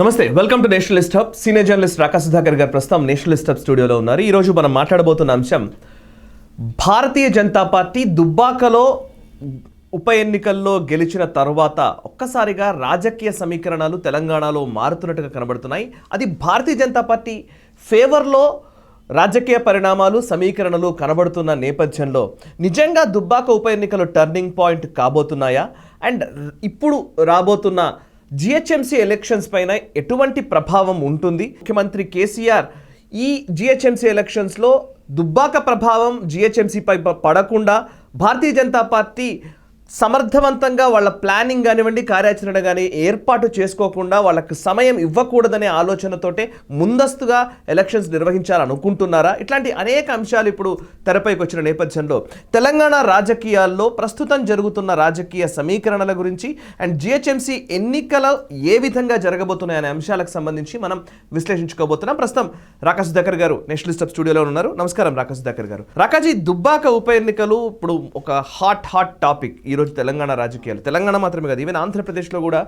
నమస్తే, welcome to nationalist hub. Senior journalist Rakash Sudhakar గారు ప్రస్తుతం నేషనలిస్ట్ హబ్ స్టూడియోలో ఉన్నారు. ఈరోజు మనం మాట్లాడబోతున్న అంశం భారతీయ జనతా పార్టీ దుబ్బాకలో ఉప ఎన్నికల్లో గెలిచిన తర్వాత ఒక్కసారిగా రాజకీయ సమీకరణాలు తెలంగాణలో మారుతున్నట్టుగా కనబడుతున్నాయి. అది భారతీయ జనతా పార్టీ ఫేవర్లో రాజకీయ పరిణామాలు సమీకరణలు కనబడుతున్న నేపథ్యంలో నిజంగా దుబ్బాక ఉప ఎన్నికలు టర్నింగ్ పాయింట్ కాబోతున్నాయా? అండ్ ఇప్పుడు రాబోతున్న జిహెచ్ఎంసీ ఎలక్షన్స్ పైన ఎటువంటి ప్రభావం ఉంటుంది? ముఖ్యమంత్రి కేసీఆర్ ఈ జిహెచ్ఎంసీ ఎలక్షన్స్లో దుబ్బాక ప్రభావం జిహెచ్ఎంసీపై పడకుండా భారతీయ జనతా పార్టీ సమర్థవంతంగా వాళ్ళ ప్లానింగ్ కానివ్వండి, కార్యాచరణ కానీ ఏర్పాటు చేసుకోకుండా వాళ్ళకు సమయం ఇవ్వకూడదనే ఆలోచనతోటే ముందస్తుగా ఎలక్షన్స్ నిర్వహించాలనుకుంటున్నారా? ఇట్లాంటి అనేక అంశాలు ఇప్పుడు తెరపైకి వచ్చిన నేపథ్యంలో తెలంగాణ రాజకీయాల్లో ప్రస్తుతం జరుగుతున్న రాజకీయ సమీకరణల గురించి అండ్ జిహెచ్ఎంసీ ఎన్నికలు ఏ విధంగా జరగబోతున్నాయనే అంశాలకు సంబంధించి మనం విశ్లేషించుకోబోతున్నాం. ప్రస్తుతం రాకాశ్ సుధాకర్ గారు నేషనలిస్ట్ హబ్ స్టూడియోలో ఉన్నారు. నమస్కారం రాకాశ్ సుధాకర్ గారు. రాకాజీ, దుబ్బాక ఉప ఎన్నికలు ఇప్పుడు ఒక హాట్ టాపిక్ ఈరోజు తెలంగాణ రాజకీయాలు. తెలంగాణ మాత్రమే కాదు, ఈవెన్ ఆంధ్రప్రదేశ్లో కూడా.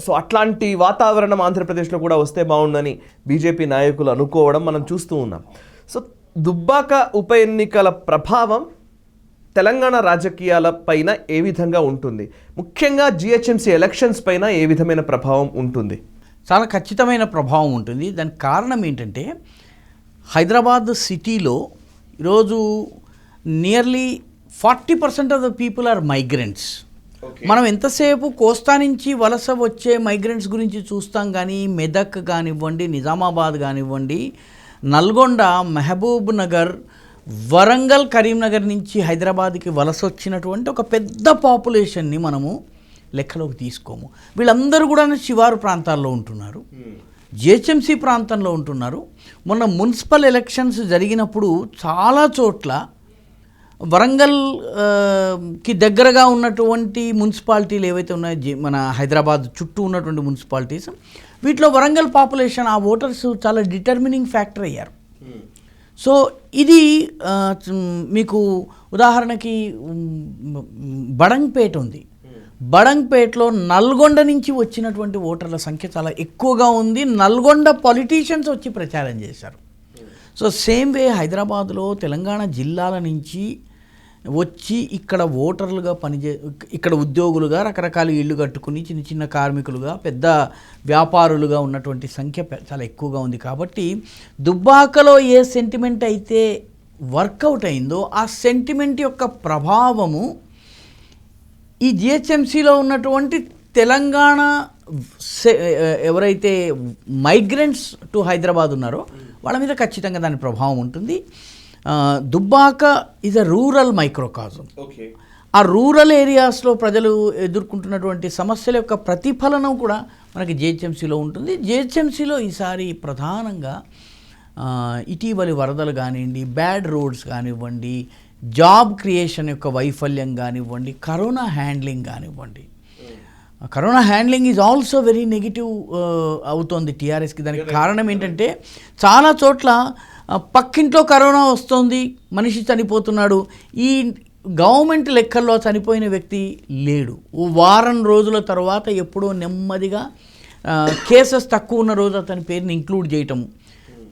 సో అట్లాంటి వాతావరణం ఆంధ్రప్రదేశ్లో కూడా వస్తే బాగుందని బీజేపీ నాయకులు అనుకోవడం మనం చూస్తూ ఉన్నాం. సో దుబ్బాక ఉప ఎన్నికల ప్రభావం తెలంగాణ రాజకీయాల పైన ఏ విధంగా ఉంటుంది? ముఖ్యంగా జిహెచ్ఎంసీ ఎలక్షన్స్ పైన ఏ విధమైన ప్రభావం ఉంటుంది? చాలా ఖచ్చితమైన ప్రభావం ఉంటుంది. దానికి కారణం ఏంటంటే హైదరాబాద్ సిటీలో ఈరోజు nearly 40% of the people are migrants. మనం ఎంతసేపు కోస్తా నుంచి వలస వచ్చే మైగ్రెంట్స్ గురించి చూస్తాం, కానీ మెదక్ కానివ్వండి, నిజామాబాద్ కానివ్వండి, నల్గొండ, మహబూబ్ నగర్, వరంగల్, కరీంనగర్ నుంచి హైదరాబాద్కి వలస వచ్చినటువంటి ఒక పెద్ద పాపులేషన్ని మనము లెక్కలోకి తీసుకోము. వీళ్ళందరూ కూడా శివారు ప్రాంతాల్లో ఉంటున్నారు, జిహెచ్ఎంసీ ప్రాంతంలో ఉంటున్నారు. మొన్న మున్సిపల్ ఎలక్షన్స్ జరిగినప్పుడు చాలా చోట్ల వరంగల్కి దగ్గరగా ఉన్నటువంటి మున్సిపాలిటీలు ఏవైతే ఉన్నాయో, మన హైదరాబాద్ చుట్టూ ఉన్నటువంటి మున్సిపాలిటీస్, వీటిలో వరంగల్ పాపులేషన్, ఆ ఓటర్స్ చాలా డిటర్మినింగ్ ఫ్యాక్టర్ అయ్యారు. సో ఇది మీకు ఉదాహరణకి బడంగ్పేట ఉంది. బడంగ్పేటలో నల్గొండ నుంచి వచ్చినటువంటి ఓటర్ల సంఖ్య చాలా ఎక్కువగా ఉంది. నల్గొండ పొలిటీషియన్స్ వచ్చి ప్రచారం చేశారు. సో సేమ్ వే హైదరాబాద్లో తెలంగాణ జిల్లాల నుంచి వచ్చి ఇక్కడ ఓటర్లుగా ఇక్కడ ఉద్యోగులుగా రకరకాల ఇళ్ళు కట్టుకుని చిన్న చిన్న కార్మికులుగా, పెద్ద వ్యాపారులుగా ఉన్నటువంటి సంఖ్య చాలా ఎక్కువగా ఉంది. కాబట్టి దుబ్బాకలో ఏ సెంటిమెంట్ అయితే వర్కౌట్ అయిందో ఆ సెంటిమెంట్ యొక్క ప్రభావము ఈ జిహెచ్ఎంసీలో ఉన్నటువంటి తెలంగాణ ఎవరైతే మైగ్రెంట్స్ టు హైదరాబాద్ ఉన్నారో వాళ్ళ మీద ఖచ్చితంగా దాని ప్రభావం ఉంటుంది. Dubbaka is a rural microcosm. ఆ రూరల్ ఏరియాస్లో ప్రజలు ఎదుర్కొంటున్నటువంటి సమస్యల యొక్క ప్రతిఫలనం కూడా మనకి జిహెచ్ఎంసీలో ఉంటుంది. జిహెచ్ఎంసీలో ఈసారి ప్రధానంగా ఇటీవలి వరదలు కానివ్వండి, బ్యాడ్ రోడ్స్ కానివ్వండి, జాబ్ క్రియేషన్ యొక్క వైఫల్యం కానివ్వండి, కరోనా హ్యాండ్లింగ్ కానివ్వండి. Corona handling is also very negative అవుతోంది టీఆర్ఎస్కి. దానికి కారణం ఏంటంటే చాలా చోట్ల పక్కింట్లో కరోనా వస్తుంది, మనిషి చనిపోతున్నాడు, ఈ గవర్నమెంట్ లెక్కల్లో చనిపోయిన వ్యక్తి లేడు. వారం రోజుల తర్వాత ఎప్పుడో నెమ్మదిగా కేసెస్ తక్కువ ఉన్న రోజు అతని పేరుని ఇంక్లూడ్ చేయటము.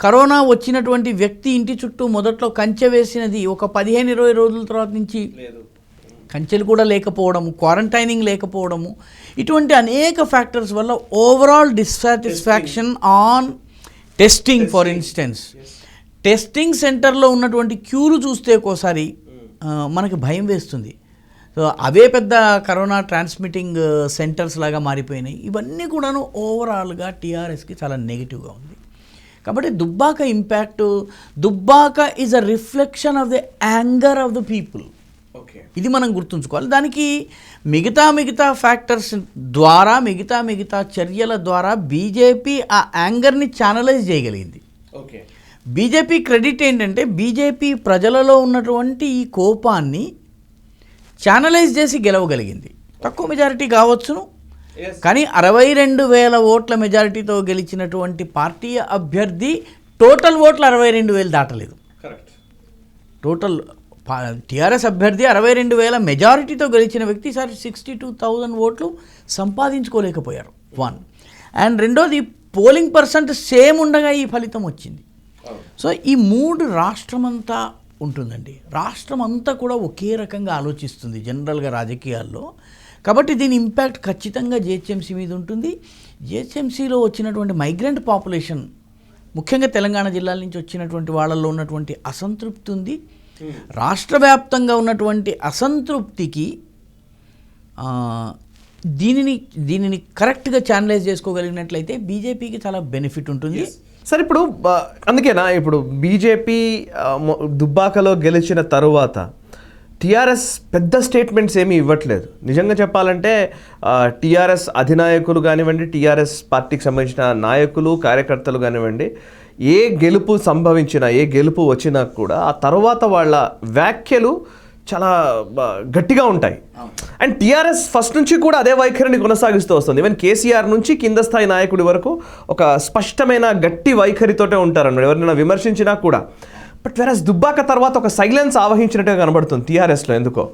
కరోనా వచ్చినటువంటి వ్యక్తి ఇంటి చుట్టూ మొదట్లో కంచె వేసినది ఒక 15-20 రోజుల తర్వాత నుంచి కంచెలు కూడా లేకపోవడము, క్వారంటైనింగ్ లేకపోవడము, ఇటువంటి అనేక ఫ్యాక్టర్స్ వల్ల overall dissatisfaction on testing. For instance testing సెంటర్లో ఉన్నటువంటి క్యూలు చూస్తే ఒక్కోసారి మనకి భయం వేస్తుంది. సో అవే పెద్ద కరోనా ట్రాన్స్మిటింగ్ సెంటర్స్ లాగా మారిపోయినాయి. ఇవన్నీ కూడాను ఓవరాల్గా టీఆర్ఎస్కి చాలా నెగిటివ్గా ఉంది. కాబట్టి Dubbaka impact, Dubbaka is a reflection of the anger of the people. ఇది మనం గుర్తుంచుకోవాలి. దానికి మిగతా ఫ్యాక్టర్స్ ద్వారా, మిగతా చర్యల ద్వారా బీజేపీ ఆ యాంగర్ని ఛానలైజ్ చేయగలిగింది. బీజేపీ క్రెడిట్ ఏంటంటే బీజేపీ ప్రజలలో ఉన్నటువంటి ఈ కోపాన్ని ఛానలైజ్ చేసి గెలవగలిగింది. తక్కువ మెజారిటీ కావచ్చును, కానీ 62,000 ఓట్ల మెజారిటీతో గెలిచినటువంటి పార్టీ అభ్యర్థి టోటల్ ఓట్లు 62,000 దాటలేదు. టోటల్ టీఆర్ఎస్ అభ్యర్థి 62,000 మెజారిటీతో గెలిచిన వ్యక్తి ఈసారి 62,000 ఓట్లు సంపాదించుకోలేకపోయారు. 1 అండ్ రెండోది పోలింగ్ పర్సెంట్ సేమ్ ఉండగా ఈ ఫలితం వచ్చింది. సో ఈ 3 రాష్ట్రమంతా ఉంటుందండి. రాష్ట్రం అంతా కూడా ఒకే రకంగా ఆలోచిస్తుంది జనరల్గా రాజకీయాల్లో. కాబట్టి దీని ఇంపాక్ట్ ఖచ్చితంగా జిహెచ్ఎంసీ మీద ఉంటుంది. జిహెచ్ఎంసీలో వచ్చినటువంటి మైగ్రెంట్ పాపులేషన్, ముఖ్యంగా తెలంగాణ జిల్లాల నుంచి వచ్చినటువంటి వాళ్ళల్లో ఉన్నటువంటి అసంతృప్తి ఉంది. రాష్ట్ర వ్యాప్తంగా ఉన్నటువంటి అసంతృప్తికి దీనిని కరెక్ట్గా ఛానలైజ్ చేసుకోగలిగినట్లయితే బీజేపీకి చాలా బెనిఫిట్ ఉంటుంది. సార్ ఇప్పుడు అందుకేనా ఇప్పుడు బీజేపీ దుబ్బాకలో గెలిచిన తరువాత టీఆర్ఎస్ పెద్ద స్టేట్మెంట్స్ ఏమీ ఇవ్వట్లేదు. నిజంగా చెప్పాలంటే టీఆర్ఎస్ అధినాయకులు కానివ్వండి, టీఆర్ఎస్ పార్టీకి సంబంధించిన నాయకులు కార్యకర్తలు కానివ్వండి, ఏ గెలుపు సంభవించినా ఏ గెలుపు వచ్చినా కూడా ఆ తర్వాత వాళ్ళ వ్యాఖ్యలు చాలా గట్టిగా ఉంటాయి. అండ్ టీఆర్ఎస్ ఫస్ట్ నుంచి కూడా అదే వైఖరిని కొనసాగిస్తూ వస్తుంది. ఈవెన్ కేసీఆర్ నుంచి కింద స్థాయి నాయకుడి వరకు ఒక స్పష్టమైన గట్టి వైఖరితోటే ఉంటారన్నమాట, ఎవరినైనా విమర్శించినా కూడా. బట్ వెరస్ దుబ్బాక తర్వాత ఒక సైలెన్స్ ఆవహించినట్టుగా కనబడుతుంది టీఆర్ఎస్లో ఎందుకో.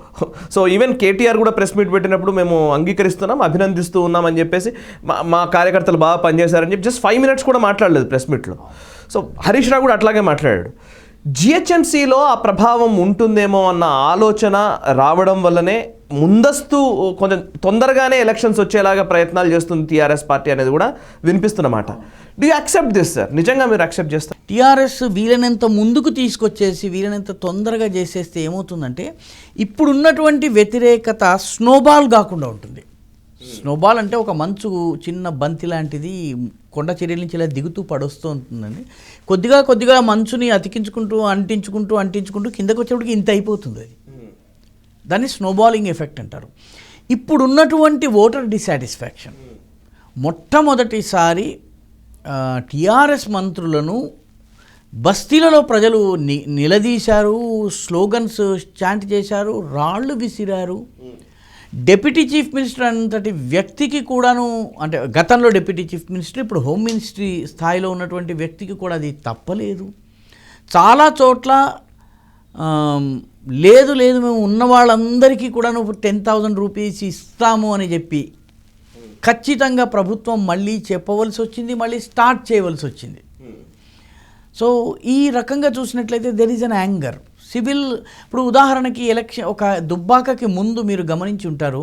సో ఈవెన్ కేటీఆర్ కూడా ప్రెస్ మీట్ పెట్టినప్పుడు మేము అంగీకరిస్తున్నాం, అభినందిస్తూ ఉన్నాం అని చెప్పేసి, మా కార్యకర్తలు బాగా పనిచేశారని చెప్పి జస్ట్ 5 minutes కూడా మాట్లాడలేదు ప్రెస్ మీట్లో. సో హరీష్ రావు కూడా అట్లాగే మాట్లాడాడు. జిహెచ్ఎంసీలో ఆ ప్రభావం ఉంటుందేమో అన్న ఆలోచన రావడం వల్లనే ముందస్తు కొంచెం తొందరగానే ఎలక్షన్స్ వచ్చేలాగా ప్రయత్నాలు చేస్తుంది టీఆర్ఎస్ పార్టీ అనేది కూడా వినిపిస్తున్నమాట. Do you accept this sir? నిజంగా మీరు యాక్సెప్ట్ చేస్తారు? టీఆర్ఎస్ వీలైనంత ముందుకు తీసుకొచ్చేసి వీలైనంత తొందరగా చేసేస్తే ఏమవుతుందంటే ఇప్పుడున్నటువంటి వ్యతిరేకత స్నోబాల్ కాకుండా ఉంటుంది. స్నోబాల్ అంటే ఒక మంచు చిన్న బంతి లాంటిది కొండ చర్యల నుంచి ఇలా దిగుతూ పడొస్తూ ఉంటుందండి. కొద్దిగా మంచుని అంటించుకుంటూ కిందకు వచ్చేప్పటికి ఇంత అయిపోతుంది. అది దాన్ని స్నోబాలింగ్ ఎఫెక్ట్ అంటారు. ఇప్పుడున్నటువంటి ఓటర్ డిసాటిస్ఫాక్షన్, మొట్టమొదటిసారి టీఆర్ఎస్ మంత్రులను బస్తీలలో ప్రజలు నిలదీశారు, స్లోగన్స్ చాంట్ చేశారు, రాళ్ళు విసిరారు. డిప్యూటీ చీఫ్ మినిస్టర్ అంతటి వ్యక్తికి కూడాను, అంటే గతంలో డిప్యూటీ చీఫ్ మినిస్టర్, ఇప్పుడు హోమ్ మినిస్ట్రీ స్థాయిలో ఉన్నటువంటి వ్యక్తికి కూడా అది తప్పలేదు. చాలా చోట్ల లేదు మేము ఉన్న వాళ్ళందరికీ కూడా 10,000 రూపీస్ ఇస్తాము అని చెప్పి ఖచ్చితంగా ప్రభుత్వం మళ్ళీ చెప్పవలసి వచ్చింది, మళ్ళీ స్టార్ట్ చేయవలసి వచ్చింది. సో ఈ రకంగా చూసినట్లయితే there is an anger civil. ఇప్పుడు ఉదాహరణకి ఒక దుబ్బాకకి ముందు మీరు గమనించి ఉంటారు,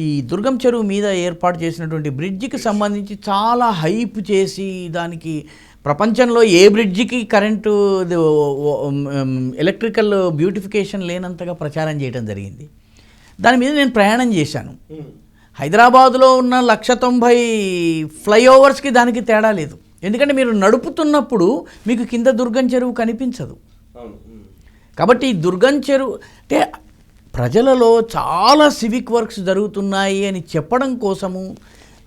ఈ దుర్గం చెరువు మీద ఏర్పాటు చేసినటువంటి బ్రిడ్జికి సంబంధించి చాలా హైప్ చేసి దానికి ప్రపంచంలో ఏ బ్రిడ్జికి కరెంటు ఎలక్ట్రికల్ బ్యూటిఫికేషన్ లేనంతగా ప్రచారం చేయడం జరిగింది. దాని మీద నేను ప్రయాణం చేశాను. హైదరాబాదులో ఉన్న 190 ఫ్లైఓవర్స్కి దానికి తేడా లేదు. ఎందుకంటే మీరు నడుపుతున్నప్పుడు మీకు కింద దుర్గం చెరువు కనిపించదు. కాబట్టి ఈ దుర్గం చెరువు అంటే ప్రజలలో చాలా సివిక్ వర్క్స్ జరుగుతున్నాయి అని చెప్పడం కోసము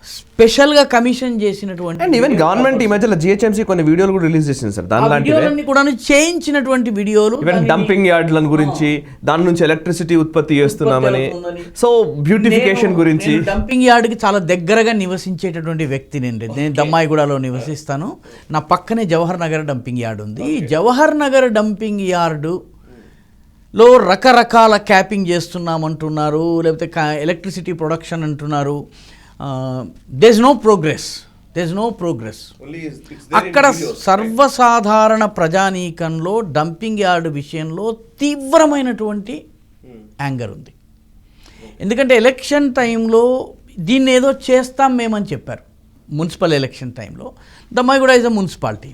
స్పెషల్గా కమిషన్ చేసినటువంటి, అండ్ ఈవెన్ గవర్నమెంట్ ఈ మధ్యలో జిహెచ్ఎంసీ కొన్ని వీడియోలు కూడా రిలీజ్ చేసింది సార్. దాని కూడా చేయించినటువంటి వీడియోలు, ఈవెన్ డంపింగ్ యార్డ్లను గురించి, దాని నుంచి ఎలక్ట్రిసిటీ ఉత్పత్తి చేస్తున్నామని, సో బ్యూటిఫికేషన్ గురించి. డంపింగ్ యార్డ్కి చాలా దగ్గరగా నివసించేటటువంటి వ్యక్తి నేను దమ్మాయిగూడలో నివసిస్తాను. నా పక్కనే జవహర్ నగర్ డంపింగ్ యార్డ్ ఉంది. జవహర్ నగర్ డంపింగ్ యార్డులో రకరకాల క్యాపింగ్ చేస్తున్నామంటున్నారు, లేకపోతే ఎలక్ట్రిసిటీ ప్రొడక్షన్ అంటున్నారు. there's no progress. అక్కడ సర్వసాధారణ ప్రజానీకంలో డంపింగ్ యార్డ్ విషయంలో తీవ్రమైనటువంటి యాంగర్ ఉంది. ఎందుకంటే ఎలక్షన్ టైంలో దీన్ని ఏదో చేస్తాం మేమని చెప్పారు. మున్సిపల్ ఎలక్షన్ టైంలో దమ్మాయిగూడ ఇస్ అ మున్సిపాలిటీ.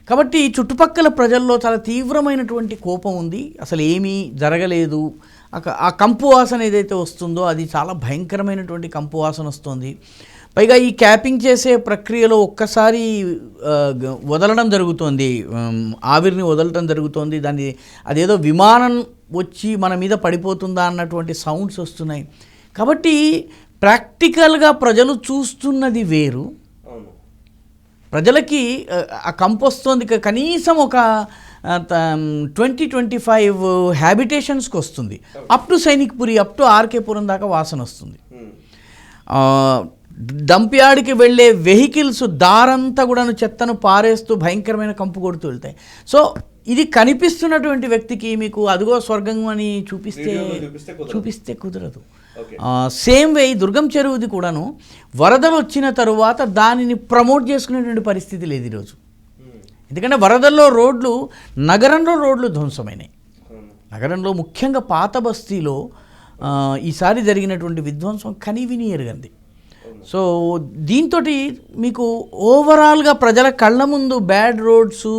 కాబట్టి చుట్టుపక్కల ప్రజల్లో చాలా తీవ్రమైనటువంటి కోపం ఉంది. అసలు ఏమీ జరగలేదు. ఆ కంపు వాసన ఏదైతే వస్తుందో అది చాలా భయంకరమైనటువంటి కంపు వాసన వస్తుంది. పైగా ఈ క్యాపింగ్ చేసే ప్రక్రియలో ఒక్కసారి వదలడం జరుగుతోంది, ఆవిరిని వదలడం జరుగుతోంది. అదేదో విమానం వచ్చి మన మీద పడిపోతుందా అన్నటువంటి సౌండ్స్ వస్తున్నాయి. కాబట్టి ప్రాక్టికల్గా ప్రజలు చూస్తున్నది వేరు. ప్రజలకి ఆ కంపు వస్తుంది, కనీసం ఒక 20-25 హ్యాబిటేషన్స్కి వస్తుంది. Up to Sainikpuri, up to RK Puram దాకా వాసన వస్తుంది. డంప్ యార్డ్కి వెళ్ళే వెహికల్స్ దారంతా కూడా చెత్తను పారేస్తూ భయంకరమైన కంపు కొడుతూ వెళ్తాయి. సో ఇది కనిపిస్తున్నటువంటి వ్యక్తికి మీకు అదిగో స్వర్గం అని చూపిస్తే కుదరదు. సేమ్ వే దుర్గం చెరువుది కూడాను వరదలు వచ్చిన తరువాత దానిని ప్రమోట్ చేసుకునేటువంటి పరిస్థితి లేదు ఈరోజు. ఎందుకంటే వరదల్లో నగరంలో రోడ్లు ధ్వంసమైనాయి. నగరంలో ముఖ్యంగా పాత బస్తీలో ఈసారి జరిగినటువంటి విధ్వంసం కనివిని ఎరగంది. సో దీంతో మీకు ఓవరాల్గా ప్రజల కళ్ళ ముందు బ్యాడ్ రోడ్స్,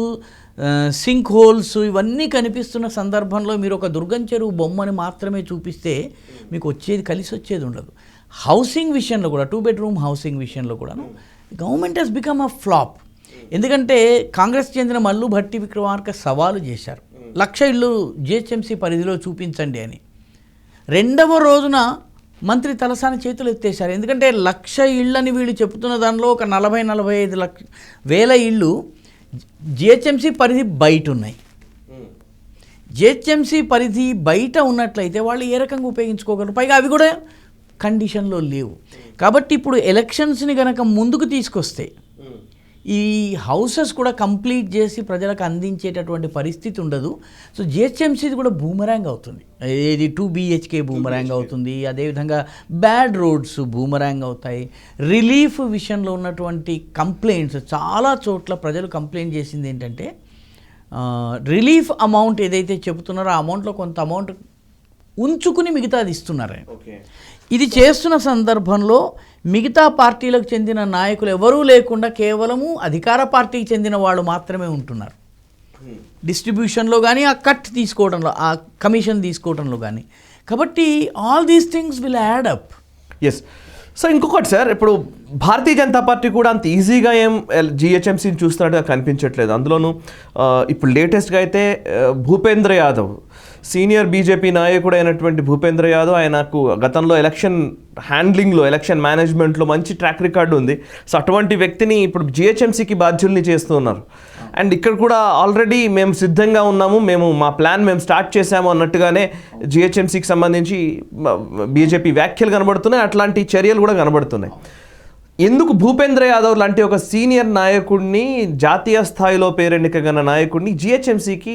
సింక్ హోల్స్ ఇవన్నీ కనిపిస్తున్న సందర్భంలో మీరు ఒక దుర్గం చెరువు బొమ్మని మాత్రమే చూపిస్తే మీకు కలిసి వచ్చేది ఉండదు. హౌసింగ్ విషయంలో కూడా 2 bedroom హౌసింగ్ విషయంలో కూడా government has become a flop. ఎందుకంటే కాంగ్రెస్ చెందిన మల్లు భట్టి విక్రమార్క సవాలు చేశారు, 1,00,000 ఇళ్ళు జిహెచ్ఎంసీ పరిధిలో చూపించండి అని. రెండవ రోజున మంత్రి తలసాని చేతులు ఎత్తేశారు. ఎందుకంటే 1,00,000 ఇళ్ళని వీళ్ళు చెప్తున్న దానిలో ఒక 40-45 ఇళ్ళు జిహెచ్ఎంసీ పరిధి బయట ఉన్నాయి. జిహెచ్ఎంసీ పరిధి బయట ఉన్నట్లయితే వాళ్ళు ఏ రకంగా ఉపయోగించుకోగలరు? పైగా అవి కూడా కండిషన్లో లేవు. కాబట్టి ఇప్పుడు ఎలక్షన్స్ని కనుక ముందుకు తీసుకొస్తే ఈ హౌసెస్ కూడా కంప్లీట్ చేసి ప్రజలకు అందించేటటువంటి పరిస్థితి ఉండదు. సో జిహెచ్ఎంసీది కూడా బూమరాంగ్ అవుతుంది. ఇది 2 BHK బూమరాంగ్ అవుతుంది. అదేవిధంగా బ్యాడ్ రోడ్స్ బూమరాంగ్ అవుతాయి. రిలీఫ్ విషయంలో ఉన్నటువంటి కంప్లైంట్స్ చాలా చోట్ల ప్రజలు కంప్లైంట్ చేసింది ఏంటంటే రిలీఫ్ అమౌంట్ ఏదైతే చెబుతున్నారో ఆ అమౌంట్లో కొంత అమౌంట్ ఉంచుకుని మిగతాది ఇస్తున్నారు. ఇది చేస్తున్న సందర్భంలో మిగతా పార్టీలకు చెందిన నాయకులు ఎవరూ లేకుండా కేవలము అధికార పార్టీకి చెందిన వాళ్ళు మాత్రమే ఉంటున్నారు డిస్ట్రిబ్యూషన్లో కానీ, ఆ కట్ తీసుకోవడంలో, ఆ కమిషన్ తీసుకోవడంలో కానీ. కాబట్టి all these things will add up. Yes. So ఇంకొకటి సార్, ఇప్పుడు భారతీయ జనతా పార్టీ కూడా అంత ఈజీగా ఏం జిహెచ్ఎంసీని చూస్తున్నట్టుగా కనిపించట్లేదు. అందులోనూ ఇప్పుడు లేటెస్ట్గా అయితే భూపేంద్ర యాదవ్, సీనియర్ బీజేపీ నాయకుడు అయినటువంటి భూపేంద్ర యాదవ్, ఆయనకు గతంలో ఎలక్షన్ హ్యాండ్లింగ్లో, ఎలక్షన్ మేనేజ్మెంట్లో మంచి ట్రాక్ రికార్డు ఉంది. సో అటువంటి వ్యక్తిని ఇప్పుడు జిహెచ్ఎంసీకి బాధ్యుల్ని చేస్తూ ఉన్నారు. అండ్ ఇక్కడ కూడా ఆల్రెడీ మేము సిద్ధంగా ఉన్నాము, మా ప్లాన్ మేము స్టార్ట్ చేశాము అన్నట్టుగానే జిహెచ్ఎంసీకి సంబంధించి బీజేపీ వ్యాఖ్యలు కనబడుతున్నాయి, అట్లాంటి చర్యలు కూడా కనబడుతున్నాయి. ఎందుకు భూపేంద్ర యాదవ్ లాంటి ఒక సీనియర్ నాయకుడిని, జాతీయ స్థాయిలో పేరెన్నికగల నాయకుడిని జిహెచ్ఎంసీకి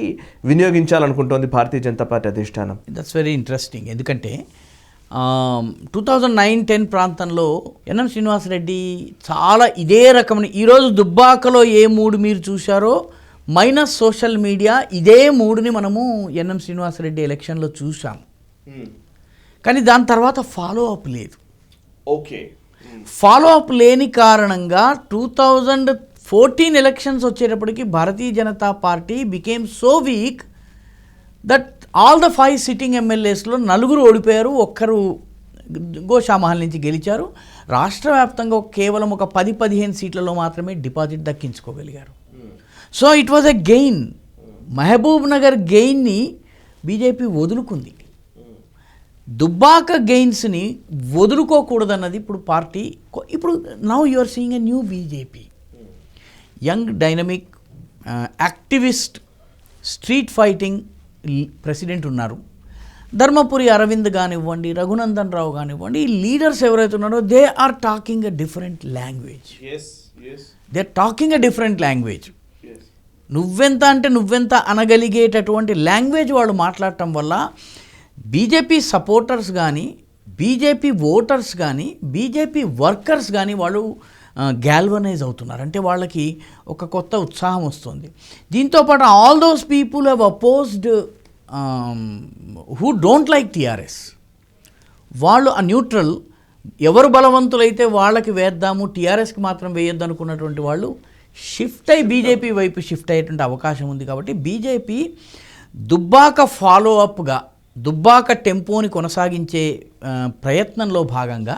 వినియోగించాలనుకుంటోంది భారతీయ జనతా పార్టీ అధిష్టానం? That's very interesting. ఎందుకంటే 2009-10 ప్రాంతంలో ఎన్ఎం శ్రీనివాసరెడ్డి చాలా ఇదే రకమైన, ఈరోజు దుబ్బాకలో ఏ మూడు మీరు చూశారో మైనస్ సోషల్ మీడియా, ఇదే మూడుని మనము ఎన్ఎం శ్రీనివాసరెడ్డి ఎలక్షన్లో చూసాం. కానీ దాని తర్వాత ఫాలో అప్ లేదు. ఓకే, ఫాలో అప్ లేని కారణంగా 2014 ఎలక్షన్స్ వచ్చేటప్పటికి Bharatiya Janata party became so weak that all the 5 sitting ఎమ్మెల్యేస్లో 4 ఓడిపోయారు, 1 గోషామహల్ నుంచి గెలిచారు. రాష్ట్ర వ్యాప్తంగా కేవలం ఒక 10-15 సీట్లలో మాత్రమే డిపాజిట్ దక్కించుకోగలిగారు. So it was a gain. Mahbubnagar గెయిన్ని బీజేపీ వదులుకుంది. దుబ్బాక గెయిన్స్ని వదులుకోకూడదన్నది ఇప్పుడు పార్టీ. ఇప్పుడు now you are seeing a new BJP, young dynamic activist street fighting president ఉన్నారు. ధర్మపురి అరవింద్ కానివ్వండి, రఘునందన్ రావు కానివ్వండి, ఈ లీడర్స్ ఎవరైతే ఉన్నారో they are talking a different language. They are talking a different language. నువ్వెంత అంటే నువ్వెంత అనగలిగేటటువంటి లాంగ్వేజ్ వాళ్ళు మాట్లాడటం వల్ల బీజేపీ సపోర్టర్స్ కానీ, బీజేపీ ఓటర్స్ కానీ, బీజేపీ వర్కర్స్ కానీ వాళ్ళు గ్యాల్వనైజ్ అవుతున్నారు. అంటే వాళ్ళకి ఒక కొత్త ఉత్సాహం వస్తుంది. దీంతోపాటు all those people have opposed who don't like TRS, వాళ్ళు ఆ న్యూట్రల్, ఎవరు బలవంతులైతే వాళ్ళకి వేద్దాము, టీఆర్ఎస్కి మాత్రం వేయొద్దు అనుకున్నటువంటి వాళ్ళు షిఫ్ట్ అయ్యి బీజేపీ వైపు షిఫ్ట్ అయ్యేటువంటి అవకాశం ఉంది. కాబట్టి బీజేపీ దుబ్బాక ఫాలో అప్గా దుబ్బాక టెంపోని కొనసాగించే ప్రయత్నంలో భాగంగా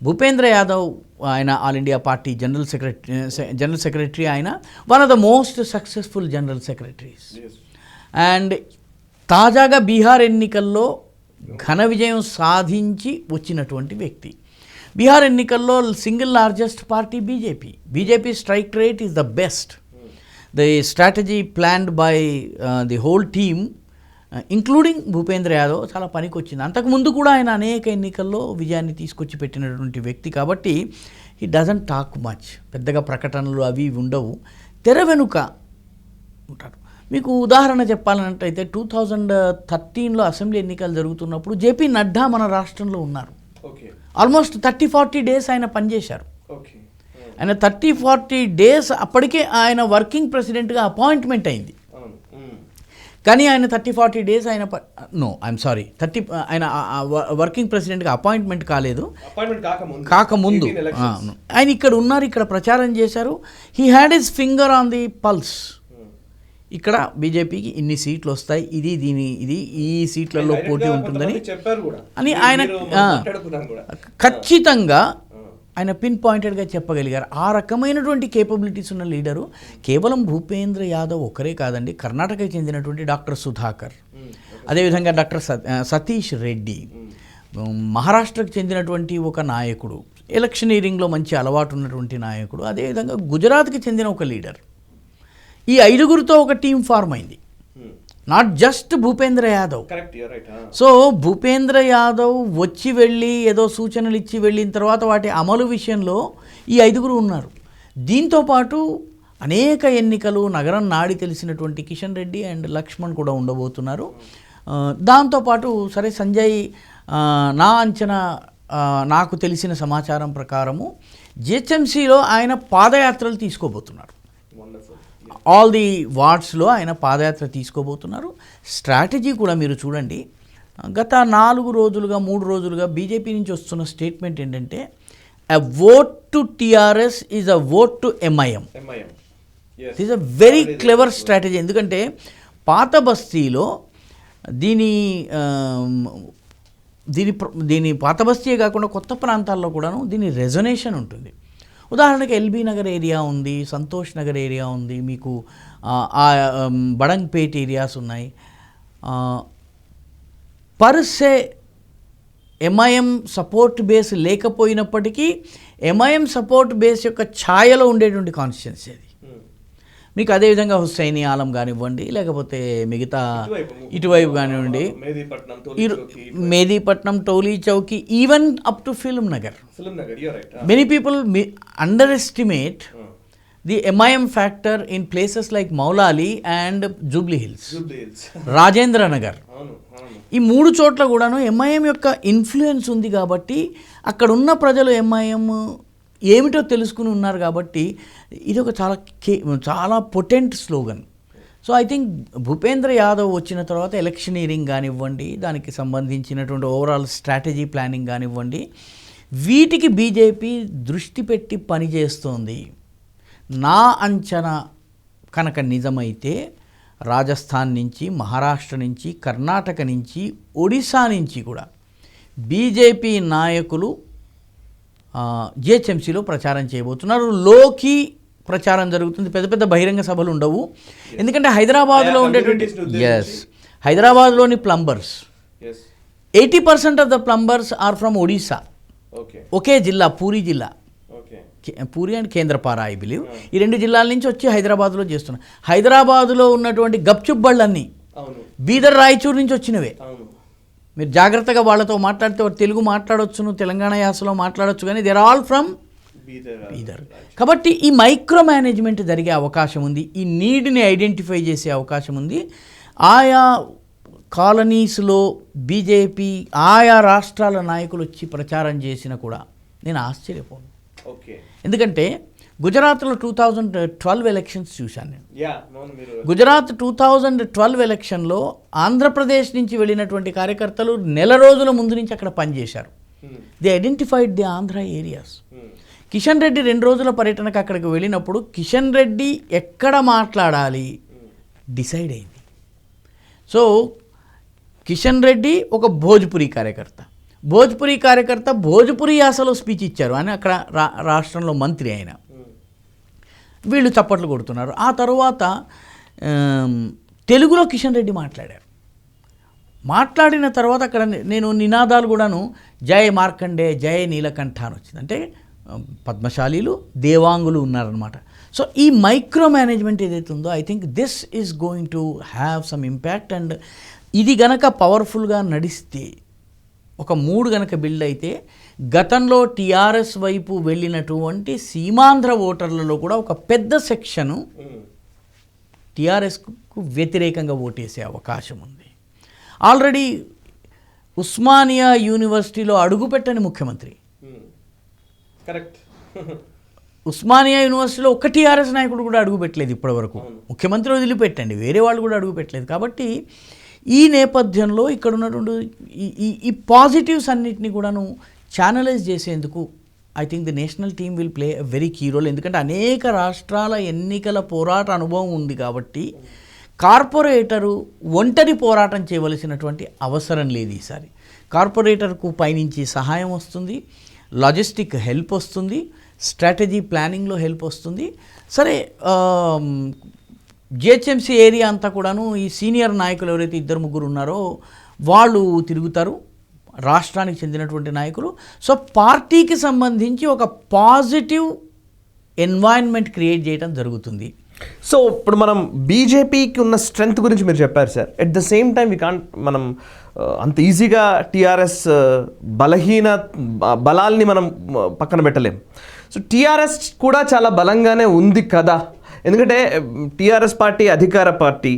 భూపేంద్ర యాదవ్, ఆయన all India party general secretary, ఆయన one of the most successful general secretaries. And తాజాగా బీహార్ ఎన్నికల్లో ఘన విజయం సాధించి వచ్చినటువంటి వ్యక్తి. బీహార్ ఎన్నికల్లో single largest party BJP strike rate is the best. The strategy planned by the whole team including Bhupendra Yadav చాలా పనికి వచ్చింది. అంతకుముందు కూడా ఆయన అనేక ఎన్నికల్లో విజయాన్ని తీసుకొచ్చి పెట్టినటువంటి వ్యక్తి. కాబట్టి హీ డజంట్ టాక్ మచ్, పెద్దగా ప్రకటనలు అవి ఉండవు, తెర వెనుక ఉంటారు. మీకు ఉదాహరణ చెప్పాలంటే 2013లో అసెంబ్లీ ఎన్నికలు జరుగుతున్నప్పుడు జేపీ నడ్డా మన రాష్ట్రంలో ఉన్నారు. ఆల్మోస్ట్ 30-40 డేస్ ఆయన పనిచేశారు. ఆయన 30-40 డేస్ అప్పటికే ఆయన వర్కింగ్ ప్రెసిడెంట్గా అపాయింట్మెంట్ అయింది. కానీ ఆయన 30-40 డేస్ ఆయన ఆయన వర్కింగ్ ప్రెసిడెంట్గా అపాయింట్మెంట్ కాకముందు ఆయన ఇక్కడ ఉన్నారు, ఇక్కడ ప్రచారం చేశారు. He had his finger on the pulse. ఇక్కడ బీజేపీకి ఇన్ని సీట్లు వస్తాయి, ఇది ఈ సీట్లలో పోటీ ఉంటుందని అని ఆయన ఖచ్చితంగా ఆయన పిన్ పాయింటెడ్గా చెప్పగలిగారు. ఆ రకమైనటువంటి కేపబిలిటీస్ ఉన్న లీడరు కేవలం భూపేంద్ర యాదవ్ ఒకరే కాదండి. కర్ణాటకకి చెందినటువంటి డాక్టర్ సుధాకర్, అదేవిధంగా డాక్టర్ సతీష్ రెడ్డి, మహారాష్ట్రకు చెందినటువంటి ఒక నాయకుడు, ఎలక్షనీరింగ్లో మంచి అలవాటు ఉన్నటువంటి నాయకుడు, అదేవిధంగా గుజరాత్కి చెందిన ఒక లీడర్. ఈ 5గురితో ఒక టీం ఫార్మ్ అయింది, not just Bhupendra Yadav. So Bhupendra Yadav వచ్చి వెళ్ళి ఏదో సూచనలు ఇచ్చి వెళ్ళిన తర్వాత వాటి అమలు విషయంలో ఈ 5గురు ఉన్నారు. దీంతోపాటు అనేక ఎన్నికలు నగరం నాడి తెలిసినటువంటి కిషన్ రెడ్డి అండ్ లక్ష్మణ్ కూడా ఉండబోతున్నారు. దాంతోపాటు సరే సంజయ్, నా అంచనా, నాకు తెలిసిన సమాచారం ప్రకారము జిహెచ్ఎంసీలో ఆయన పాదయాత్రలు తీసుకోబోతున్నారు. ఆల్ ది వార్డ్స్లో ఆయన పాదయాత్ర తీసుకోబోతున్నారు. స్ట్రాటజీ కూడా మీరు చూడండి, గత 4 రోజులుగా 3 రోజులుగా బీజేపీ నుంచి వస్తున్న స్టేట్మెంట్ ఏంటంటే a vote to TRS is a vote to MIM. It is a very clever strategy. ఎందుకంటే పాత బస్తీలో దీని పాత బస్తీయే కాకుండా కొత్త ప్రాంతాల్లో కూడాను దీని రెజొనేషన్ ఉంటుంది. ఉదాహరణకి ఎల్బీ నగర్ ఏరియా ఉంది, సంతోష్ నగర్ ఏరియా ఉంది, మీకు బడంగ్పేట్ ఏరియాస్ ఉన్నాయి. పర్సే ఎంఐఎం సపోర్ట్ బేస్ లేకపోయినప్పటికీ ఎంఐఎం సపోర్ట్ బేస్ యొక్క ఛాయలో ఉండేటువంటి కాన్స్టిట్యున్సీ అది. మీకు అదేవిధంగా హుస్సైనీ ఆలం కానివ్వండి, లేకపోతే మిగతా ఇటువైపు కానివ్వండి, Mehdipatnam, Toli Chowki, even up to Film Nagar. Many people under estimate the MIM factor in places like Moula Ali and Jubilee Hills, Rajendra Nagar. ఈ 3 చోట్ల కూడాను ఎంఐఎం యొక్క ఇన్ఫ్లుయెన్స్ ఉంది కాబట్టి అక్కడ ఉన్న ప్రజలు ఎంఐఎం ఏమిటో తెలుసుకుని ఉన్నారు కాబట్టి ఇది ఒక చాలా potent slogan. So I think Bhupendra Yadav వచ్చిన తర్వాత ఎలక్షనీరింగ్ కానివ్వండి, దానికి సంబంధించినటువంటి ఓవరాల్ స్ట్రాటజీ ప్లానింగ్ కానివ్వండి, వీటికి బీజేపీ దృష్టి పెట్టి పనిచేస్తోంది. నా అంచనా కనుక నిజమైతే రాజస్థాన్ నుంచి, మహారాష్ట్ర నుంచి, కర్ణాటక నుంచి, ఒడిశా నుంచి కూడా బీజేపీ నాయకులు జిహెచ్ఎంసీలో ప్రచారం చేయబోతున్నారు. లోకి ప్రచారం జరుగుతుంది, పెద్ద పెద్ద బహిరంగ సభలు ఉండవు. ఎందుకంటే హైదరాబాద్లో ఉండేటువంటి హైదరాబాద్లోని plumbers 80% of the plumbers are from Odisha. ఒకే జిల్లా, పూరి జిల్లా, Puri and Kendrapara I believe, ఈ 2 జిల్లాల నుంచి వచ్చి హైదరాబాద్లో చేస్తున్నారు. హైదరాబాద్లో ఉన్నటువంటి గప్చుప్ బళ్ళన్నీ బీదర్, రాయచూరు నుంచి వచ్చినవే. మీరు జాగ్రత్తగా వాళ్ళతో మాట్లాడితే తెలుగు మాట్లాడొచ్చును, తెలంగాణ యాసలో మాట్లాడొచ్చు, కానీ they are all from Bidar. కాబట్టి ఈ మైక్రో మేనేజ్మెంట్ జరిగే అవకాశం ఉంది, ఈ నీడ్ని ఐడెంటిఫై చేసే అవకాశం ఉంది. ఆయా కాలనీస్లో బీజేపీ ఆయా రాష్ట్రాల నాయకులు వచ్చి ప్రచారం చేసినా కూడా నేను ఆశ్చర్యపోను. ఎందుకంటే గుజరాత్లో 2012 ఎలక్షన్స్ చూశాను నేను. గుజరాత్ 2012 ఎలక్షన్లో ఆంధ్రప్రదేశ్ నుంచి వెళ్ళినటువంటి కార్యకర్తలు నెల రోజుల ముందు నుంచి అక్కడ పనిచేశారు. They identified the Andhra areas. Kishan Reddy 2 రోజుల పర్యటనకు అక్కడికి వెళ్ళినప్పుడు కిషన్ రెడ్డి ఎక్కడ మాట్లాడాలి డిసైడ్ అయింది. సో కిషన్ రెడ్డి ఒక భోజ్పురి కార్యకర్త, భోజ్పురి యాసలో స్పీచ్ ఇచ్చారు అని అక్కడ రాష్ట్రంలో మంత్రి ఆయన. వీళ్ళు చప్పట్లు కొడుతున్నారు. ఆ తర్వాత తెలుగులో కిషన్ రెడ్డి మాట్లాడిన తర్వాత అక్కడ నేను నినాదాలు కూడాను జయ మార్కండే, జయ నీలకంఠ అని వచ్చింది. అంటే పద్మశాలీలు, దేవాంగులు ఉన్నారనమాట. సో ఈ మైక్రో మేనేజ్మెంట్ ఏదైతే ఉందో I think this is going to have some impact. And ఇది గనక పవర్ఫుల్గా నడిస్తే, ఒక 3 గనక బిల్డ్ అయితే, గతంలో టీఆర్ఎస్ వైపు వెళ్ళినటువంటి సీమాంధ్ర ఓటర్లలో కూడా ఒక పెద్ద సెక్షను టీఆర్ఎస్కు వ్యతిరేకంగా ఓటేసే అవకాశం ఉంది. ఆల్రెడీ ఉస్మానియా యూనివర్సిటీలో అడుగుపెట్టని ముఖ్యమంత్రి, కరెక్ట్. ఉస్మానియా యూనివర్సిటీలో ఒక్క టీఆర్ఎస్ నాయకుడు కూడా అడుగుపెట్టలేదు ఇప్పటివరకు. ముఖ్యమంత్రి వదిలిపెట్టండి, వేరే వాళ్ళు కూడా అడుగుపెట్టలేదు. కాబట్టి ఈ నేపథ్యంలో ఇక్కడ ఉన్నటువంటి ఈ పాజిటివ్స్ అన్నిటిని కూడాను ఛానలైజ్ చేసేందుకు I think the national team will play a very key role. ఎందుకంటే అనేక రాష్ట్రాల ఎన్నికల పోరాట అనుభవం ఉంది కాబట్టి కార్పొరేటరు ఒంటరి పోరాటం చేయవలసినటువంటి అవసరం లేదు. ఈసారి కార్పొరేటర్కు పైనుంచి సహాయం వస్తుంది, లాజిస్టిక్ హెల్ప్ వస్తుంది, స్ట్రాటజీ ప్లానింగ్లో హెల్ప్ వస్తుంది. సరే, జిహెచ్ఎంసీ ఏరియా అంతా కూడాను ఈ సీనియర్ నాయకులు ఎవరైతే 2-3 ఉన్నారో వాళ్ళు తిరుగుతారు, రాష్ట్రానికి చెందినటువంటి నాయకులు. సో పార్టీకి సంబంధించి ఒక పాజిటివ్ ఎన్వైరన్మెంట్ క్రియేట్ చేయడం జరుగుతుంది. సో ఇప్పుడు మనం బీజేపీకి ఉన్న స్ట్రెంగ్త్ గురించి మీరు చెప్పారు sir. At the same time మనం అంత ఈజీగా టీఆర్ఎస్ బలాల్ని మనం పక్కన పెట్టలేం. సో టీఆర్ఎస్ కూడా చాలా బలంగానే ఉంది కదా, ఎందుకంటే టీఆర్ఎస్ పార్టీ అధికార party.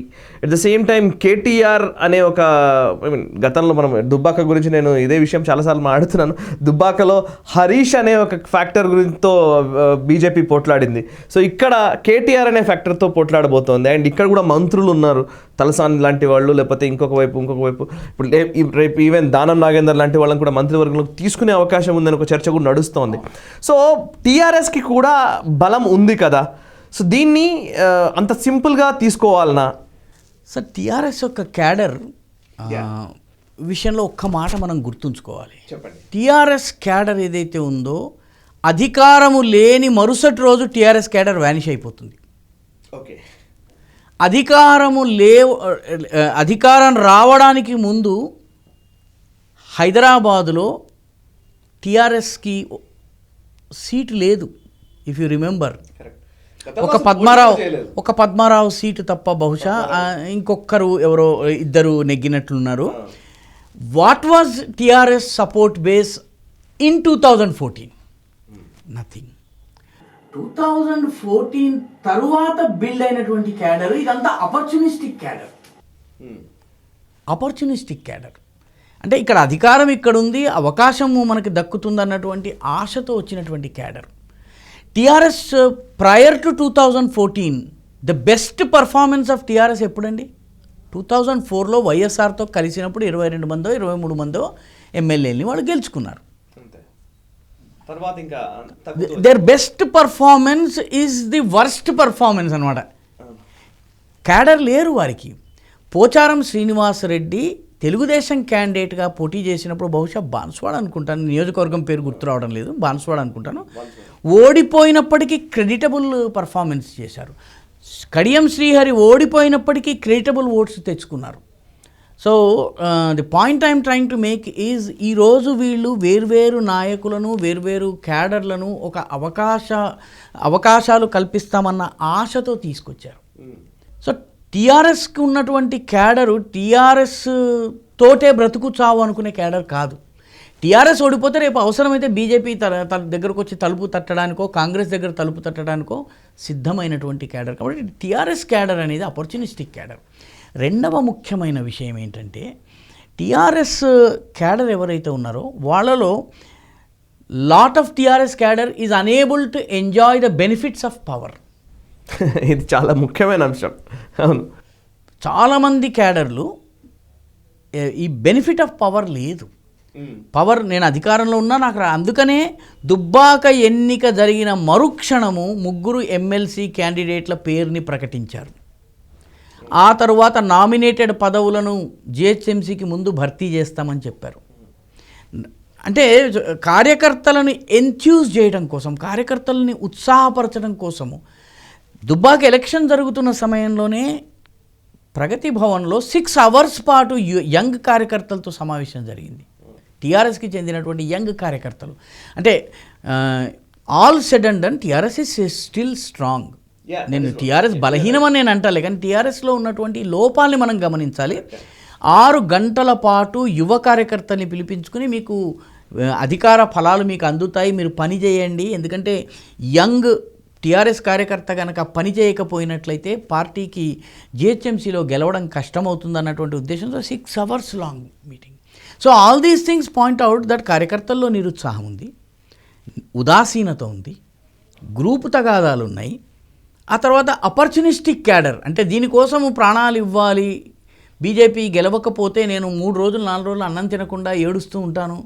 At the same time KTR అనే ఒక గతంలో మనం దుబ్బాక గురించి నేను ఇదే విషయం చాలాసార్లు మాట్లాడుతున్నాను. దుబ్బాకలో హరీష్ అనే ఒక ఫ్యాక్టర్ గురించితో బీజేపీ పోట్లాడింది. సో ఇక్కడ కేటీఆర్ అనే ఫ్యాక్టర్తో పోట్లాడబోతోంది. అండ్ ఇక్కడ కూడా మంత్రులు ఉన్నారు, తలసాని లాంటి వాళ్ళు, లేకపోతే ఇంకొక వైపు ఇప్పుడు రేపు ఈవెన్ దానం నాగేందర్ లాంటి వాళ్ళని కూడా మంత్రివర్గంలోకి తీసుకునే అవకాశం ఉందని ఒక చర్చ కూడా నడుస్తోంది. సో టీఆర్ఎస్కి కూడా బలం ఉంది కదా, సో దీన్ని అంత సింపుల్గా తీసుకోవాలనా? సార్, టీఆర్ఎస్ యొక్క క్యాడర్ విషయంలో ఒక్క మాట మనం గుర్తుంచుకోవాలి. చెప్పండి. టీఆర్ఎస్ క్యాడర్ ఏదైతే ఉందో అధికారము లేని మరుసటి రోజు టీఆర్ఎస్ క్యాడర్ వ్యానిష్ అయిపోతుంది. ఓకే. అధికారం రావడానికి ముందు హైదరాబాదులో టీఆర్ఎస్కి సీటు లేదు. ఇఫ్ యు రిమెంబర్, ఒక పద్మారావు సీటు తప్ప బహుశా ఇంకొకరు ఎవరో 2 నెగ్గినట్లున్నారు. What was TRS support base in 2014? Nothing. 2014 తరువాత బిల్డ్ అయినటువంటి క్యాడర్ ఇదంతా ఆపర్చునిస్టిక్ క్యాడర్. అంటే ఇక్కడ అధికారం ఇక్కడ ఉంది, అవకాశము మనకి దక్కుతుంది అన్నటువంటి ఆశతో వచ్చినటువంటి cadre. TRS prior to 2014 the best performance of TRS ఎప్పుడండి? 2004లో వైఎస్ఆర్తో కలిసినప్పుడు 22 మందో 23 మందో ఎమ్మెల్యేలని వాళ్ళు గెలుచుకున్నారు. Their best performance is the worst performance అనమాట. క్యాడర్ లేరు వారికి. పోచారం శ్రీనివాసరెడ్డి తెలుగుదేశం క్యాండిడేట్గా పోటీ చేసినప్పుడు బహుశా బాన్స్వాడ అనుకుంటాను, నియోజకవర్గం పేరు గుర్తు రావడం లేదు, బాన్స్వాడ అనుకుంటాను, ఓడిపోయినప్పటికీ క్రెడిటబుల్ పర్ఫార్మెన్స్ చేశారు. కడియం శ్రీహరి ఓడిపోయినప్పటికీ క్రెడిటబుల్ ఓట్స్ తెచ్చుకున్నారు. So the point I'm trying to make is ఈరోజు వీళ్ళు వేర్వేరు నాయకులను వేర్వేరు క్యాడర్లను ఒక అవకాశాలు కల్పిస్తామన్న ఆశతో తీసుకొచ్చారు. సో టీఆర్ఎస్కి ఉన్నటువంటి క్యాడరు టీఆర్ఎస్ తోటే బ్రతుకు చావు అనుకునే క్యాడర్ కాదు. టీఆర్ఎస్ ఓడిపోతే రేపు అవసరమైతే బీజేపీ దగ్గరకు వచ్చి తలుపు తట్టడానికో కాంగ్రెస్ దగ్గర తలుపు తట్టడానికో సిద్ధమైనటువంటి క్యాడర్. కాబట్టి టీఆర్ఎస్ క్యాడర్ అనేది ఆపర్చునిస్టిక్ క్యాడర్. రెండవ ముఖ్యమైన విషయం ఏంటంటే టీఆర్ఎస్ క్యాడర్ ఎవరైతే ఉన్నారో వాళ్ళలో lot of TRS cadre is unable to enjoy the benefits of power. ఇది చాలా ముఖ్యమైన అంశం. అవును, చాలామంది క్యాడర్లు ఈ బెనిఫిట్ ఆఫ్ పవర్ లేదు. పవర్, నేను అధికారంలో ఉన్నా నాకు అందుకనే దుబ్బాక ఎన్నిక జరిగిన మరుక్షణము 3 ఎమ్మెల్సీ క్యాండిడేట్ల పేరుని ప్రకటించారు. ఆ తరువాత నామినేటెడ్ పదవులను జిహెచ్ఎంసీకి ముందు భర్తీ చేస్తామని చెప్పారు. అంటే కార్యకర్తలను ఎంథ్యూజ్ చేయడం కోసం, కార్యకర్తలని ఉత్సాహపరచడం కోసము దుబ్బాక ఎలక్షన్ జరుగుతున్న సమయంలోనే ప్రగతి భవన్లో 6 అవర్స్ పాటు యంగ్ కార్యకర్తలతో సమావేశం జరిగింది. టీఆర్ఎస్కి చెందినటువంటి యంగ్ కార్యకర్తలు. అంటే all said and done TRS is still strong. నేను టీఆర్ఎస్ బలహీనమని నేను అంటాలే, కానీ టీఆర్ఎస్లో ఉన్నటువంటి లోపాలని మనం గమనించాలి. 6 గంటల పాటు యువ కార్యకర్తల్ని పిలిపించుకుని మీకు అధికార ఫలాలు మీకు అందుతాయి, మీరు పని చేయండి, ఎందుకంటే యంగ్ టీఆర్ఎస్ కార్యకర్త కనుక పని చేయకపోయినట్లయితే పార్టీకి జిహెచ్ఎంసీలో గెలవడం కష్టమవుతుంది అన్నటువంటి ఉద్దేశంతో 6 hours long meeting. So all these things point out that కార్యకర్తల్లో నిరుత్సాహం ఉంది, ఉదాసీనత ఉంది, గ్రూపు తగాదాలు ఉన్నాయి. ఆ తర్వాత అపర్చునిస్టిక్ క్యాడర్, అంటే దీనికోసము ప్రాణాలు ఇవ్వాలి, బీజేపీ గెలవకపోతే నేను 3 రోజులు 4 రోజులు అన్నం తినకుండా ఏడుస్తూ ఉంటాను,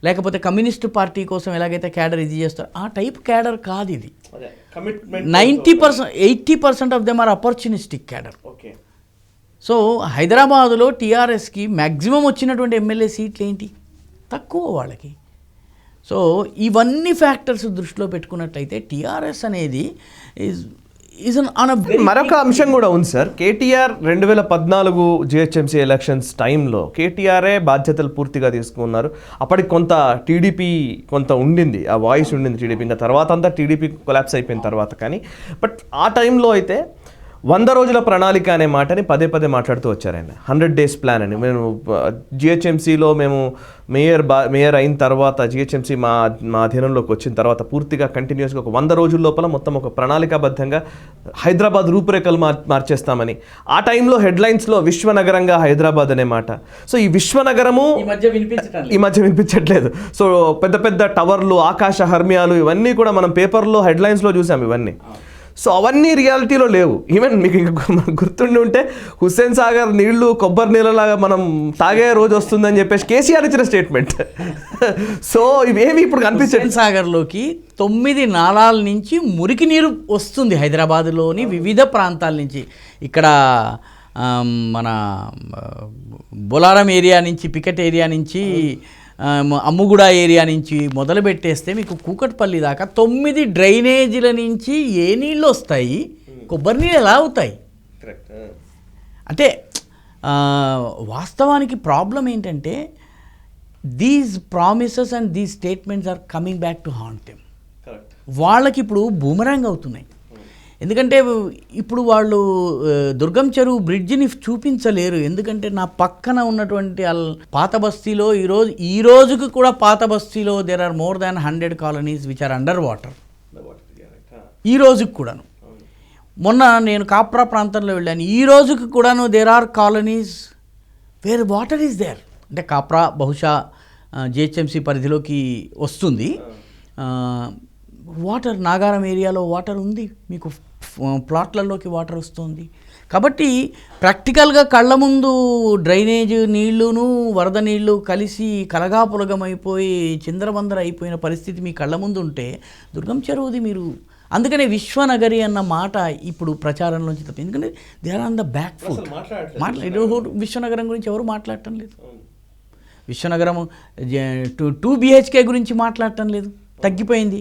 లేకపోతే కమ్యూనిస్టు పార్టీ కోసం ఎలాగైతే క్యాడర్ ఇది చేస్తారు ఆ టైప్ క్యాడర్ కాదు ఇది. 90%, 80% of them are opportunistic cadre. So హైదరాబాదులో టీఆర్ఎస్కి మ్యాక్సిమం వచ్చినటువంటి ఎమ్మెల్యే సీట్లు ఏంటి? తక్కువ వాళ్ళకి. సో ఇవన్నీ ఫ్యాక్టర్స్ దృష్టిలో పెట్టుకున్నట్లయితే టీఆర్ఎస్ అనేది మరొక అంశం కూడా ఉంది సార్. కేటీఆర్ 2014 జిహెచ్ఎంసీ ఎలక్షన్స్ టైంలో కేటీఆరే బాధ్యతలు పూర్తిగా తీసుకున్నారు. అప్పటికి కొంత టీడీపీ కొంత ఉండింది, ఆ వాయిస్ ఉండింది టీడీపీ, ఇంకా తర్వాత అంతా టీడీపీ కొలాప్స్ అయిపోయిన తర్వాత. కానీ బట్ ఆ టైంలో అయితే 100 రోజుల ప్రణాళిక అనే మాటని పదే పదే మాట్లాడుతూ వచ్చారు ఆయన. 100 days ప్లాన్ అని. మేము జిహెచ్ఎంసీలో మేము మేయర్ అయిన తర్వాత జిహెచ్ఎంసీ మా అధీనంలోకి వచ్చిన తర్వాత పూర్తిగా కంటిన్యూస్గా ఒక 100 రోజుల లోపల మొత్తం ఒక ప్రణాళికాబద్ధంగా హైదరాబాద్ రూపురేఖలు మార్చేస్తామని. ఆ టైంలో హెడ్లైన్స్లో విశ్వనగరంగా హైదరాబాద్ అనే మాట. సో ఈ విశ్వనగరము ఈ మధ్య వినిపించట్లేదు. సో పెద్ద పెద్ద టవర్లు, ఆకాశ హర్మ్యాలు ఇవన్నీ కూడా మనం పేపర్లో హెడ్లైన్స్లో చూసాం ఇవన్నీ. సో అవన్నీ రియాలిటీలో లేవు. ఈవెన్ మీకు ఇంకా గుర్తుండి ఉంటే హుస్సేన్ సాగర్ నీళ్లు కొబ్బరి నీళ్ళలాగా మనం తాగే రోజు వస్తుందని చెప్పేసి కేసీఆర్ ఇచ్చిన స్టేట్మెంట్. సో ఇవేమి ఇప్పుడు కనిపించే సాగర్లోకి 9 నాళాల నుంచి మురికి నీరు వస్తుంది హైదరాబాదులోని వివిధ ప్రాంతాల నుంచి. ఇక్కడ మన బొలారం ఏరియా నుంచి, పికెట్ ఏరియా నుంచి, అమ్ముగూడ ఏరియా నుంచి మొదలు పెట్టేస్తే మీకు కూకట్పల్లి దాకా 9 డ్రైనేజీల నుంచి ఏ నీళ్ళు వస్తాయి? కొబ్బరి నీళ్ళు ఎలా అవుతాయి? అంటే వాస్తవానికి ప్రాబ్లం ఏంటంటే these promises and these statements are coming back to haunt them. వాళ్ళకి ఇప్పుడు బూమరాంగ్ అవుతున్నాయి. ఎందుకంటే ఇప్పుడు వాళ్ళు దుర్గం చెరువు బ్రిడ్జిని చూపించలేరు. ఎందుకంటే నా పక్కన ఉన్నటువంటి పాత బస్తీలో ఈ రోజుకి కూడా పాత బస్తీలో there are more than 100 colonies which are under water. ఈ రోజుకి కూడాను. మొన్న నేను కాప్రా ప్రాంతంలో వెళ్ళాను. ఈ రోజుకి కూడాను there are colonies where water is there. అంటే కాప్రా బహుశా జిహెచ్ఎంసీ పరిధిలోకి వస్తుంది. వాటర్ నాగారం ఏరియాలో వాటర్ ఉంది, మీకు ప్లాట్లలోకి వాటర్ వస్తుంది. కాబట్టి ప్రాక్టికల్గా కళ్ళ ముందు డ్రైనేజ్ నీళ్లును వరద నీళ్లు కలిసి కలగాపులగమైపోయి చిందరబందర అయిపోయిన పరిస్థితి మీ కళ్ళ ముందు ఉంటే దుర్గం చెరువుది మీరు. అందుకనే విశ్వనగరి అన్న మాట ఇప్పుడు ప్రచారంలోంచి తప్ప. ఎందుకంటే they are on the back foot. విశ్వనగరం గురించి ఎవరు మాట్లాడటం లేదు. విశ్వనగరం 2 BHK గురించి మాట్లాడటం లేదు, తగ్గిపోయింది.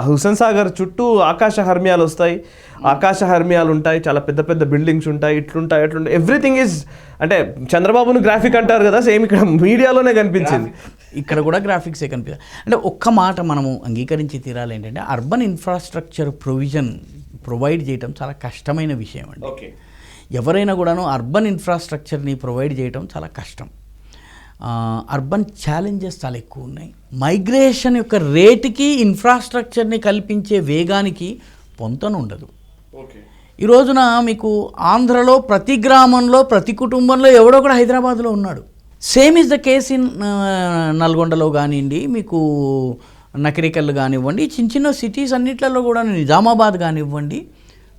హుస్సేన్ సాగర్ చుట్టూ ఆకాశ హర్మ్యాలు వస్తాయి, ఆకాశ హర్మ్యాలు ఉంటాయి, చాలా పెద్ద పెద్ద బిల్డింగ్స్ ఉంటాయి, ఇట్లుంటాయి. ఎవ్రీథింగ్ ఈజ్ అంటే చంద్రబాబును గ్రాఫిక్ అంటారు కదా, సేమ్ ఇక్కడ మీడియాలోనే కనిపించింది. ఇక్కడ కూడా గ్రాఫిక్సే కనిపిస్తుంది. అంటే ఒక్క మాట మనము అంగీకరించి తీరాలి ఏంటంటే అర్బన్ ఇన్ఫ్రాస్ట్రక్చర్ ప్రొవైడ్ చేయడం చాలా కష్టమైన విషయం అండి. ఎవరైనా కూడాను అర్బన్ ఇన్ఫ్రాస్ట్రక్చర్ని ప్రొవైడ్ చేయడం చాలా కష్టం. అర్బన్ ఛాలెంజెస్ చాలా ఎక్కువ ఉన్నాయి. మైగ్రేషన్ యొక్క రేటుకి ఇన్ఫ్రాస్ట్రక్చర్ని కల్పించే వేగానికి పొంతన ఉండదు. ఈ రోజున మీకు ఆంధ్రలో ప్రతి గ్రామంలో ప్రతి కుటుంబంలో ఎవడో కూడా హైదరాబాద్లో ఉన్నాడు. Same is the case in నల్గొండలో కానివ్వండి, మీకు నకిరేకల్ కానివ్వండి, చిన్న చిన్న సిటీస్ అన్నిట్లలో కూడా, నిజామాబాద్ కానివ్వండి,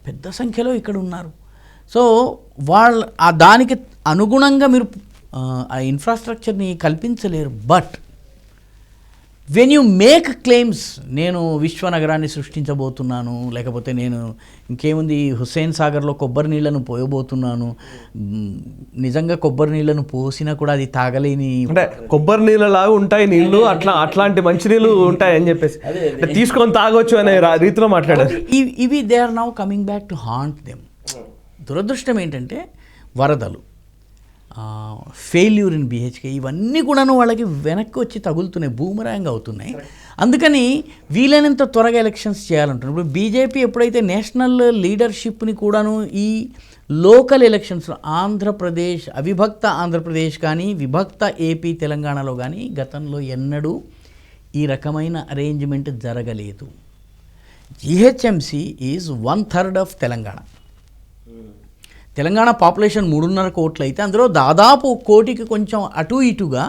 పెద్ద సంఖ్యలో ఇక్కడ ఉన్నారు. సో దానికి అనుగుణంగా మీరు ఆ ఇన్ఫ్రాస్ట్రక్చర్ని కల్పించలేరు. But when you make claims, నేను విశ్వనగరాన్ని సృష్టించబోతున్నాను, లేకపోతే నేను ఇంకేముంది హుస్సేన్ సాగర్లో కొబ్బరి నీళ్లను పోయబోతున్నాను, నిజంగా కొబ్బరి నీళ్లను పోసినా కూడా అది తాగలేని, అంటే కొబ్బరి నీళ్ళలాగా ఉంటాయి నీళ్లు, అట్లాంటి మంచి నీళ్ళు ఉంటాయి అని చెప్పేసి తీసుకొని తాగొచ్చు అనే రీతిలో మాట్లాడారు. ఇవి they are now coming back to haunt them. దురదృష్టం ఏంటంటే వరదలు, ఫెయిల్యూర్ ఇన్ BHK ఇవన్నీ కూడాను వాళ్ళకి వెనక్కి వచ్చి తగులుతున్నాయి, బూమరాంగ్ అవుతున్నాయి. అందుకని వీలైనంత త్వరగా ఎలక్షన్స్ చేయాలంటున్నారు. ఇప్పుడు బీజేపీ ఎప్పుడైతే నేషనల్ లీడర్షిప్ని కూడాను ఈ లోకల్ ఎలక్షన్స్లో ఆంధ్రప్రదేశ్, అవిభక్త ఆంధ్రప్రదేశ్ కానీ విభక్త AP తెలంగాణలో కానీ గతంలో ఎన్నడూ ఈ రకమైన అరేంజ్మెంట్ జరగలేదు. GHMC is 1/3 of Telangana. Telangana population 3.5 కోట్లు అయితే అందులో దాదాపు 1 కోటికి కొంచెం అటు ఇటుగా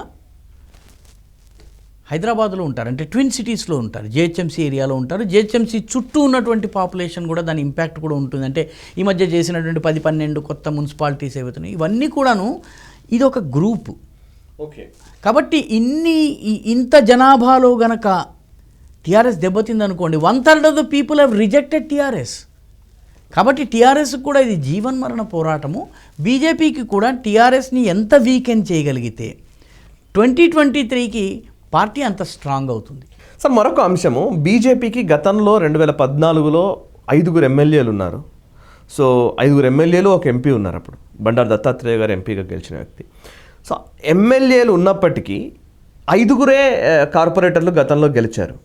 హైదరాబాద్లో ఉంటారు, అంటే ట్విన్ సిటీస్లో ఉంటారు, జిహెచ్ఎంసీ ఏరియాలో ఉంటారు. జిహెచ్ఎంసీ చుట్టూ ఉన్నటువంటి పాపులేషన్ కూడా దాని ఇంపాక్ట్ కూడా ఉంటుంది. అంటే ఈ మధ్య చేసినటువంటి 10-12 కొత్త మున్సిపాలిటీస్ ఏవైతున్నాయి ఇవన్నీ కూడాను ఇది ఒక గ్రూపు. ఓకే, కాబట్టి ఇంత జనాభాలో గనక టీఆర్ఎస్ దెబ్బతింది అనుకోండి, 1/3 of the people have rejected TRS. కాబట్టి టీఆర్ఎస్కి కూడా ఇది జీవన్మరణ పోరాటము. బీజేపీకి కూడా టీఆర్ఎస్ని ఎంత వీకెండ్ చేయగలిగితే 2023కి పార్టీ అంత స్ట్రాంగ్ అవుతుంది. సార్ మరొక అంశము, బీజేపీకి గతంలో 2014లో 5 ఎమ్మెల్యేలు ఉన్నారు. సో 5 ఎమ్మెల్యేలు ఒక ఎంపీ ఉన్నారు. అప్పుడు బండారు దత్తాత్రేయ గారు ఎంపీగా గెలిచిన వ్యక్తి. సో ఎమ్మెల్యేలు ఉన్నప్పటికీ 5 కార్పొరేటర్లు గతంలో గెలిచారు.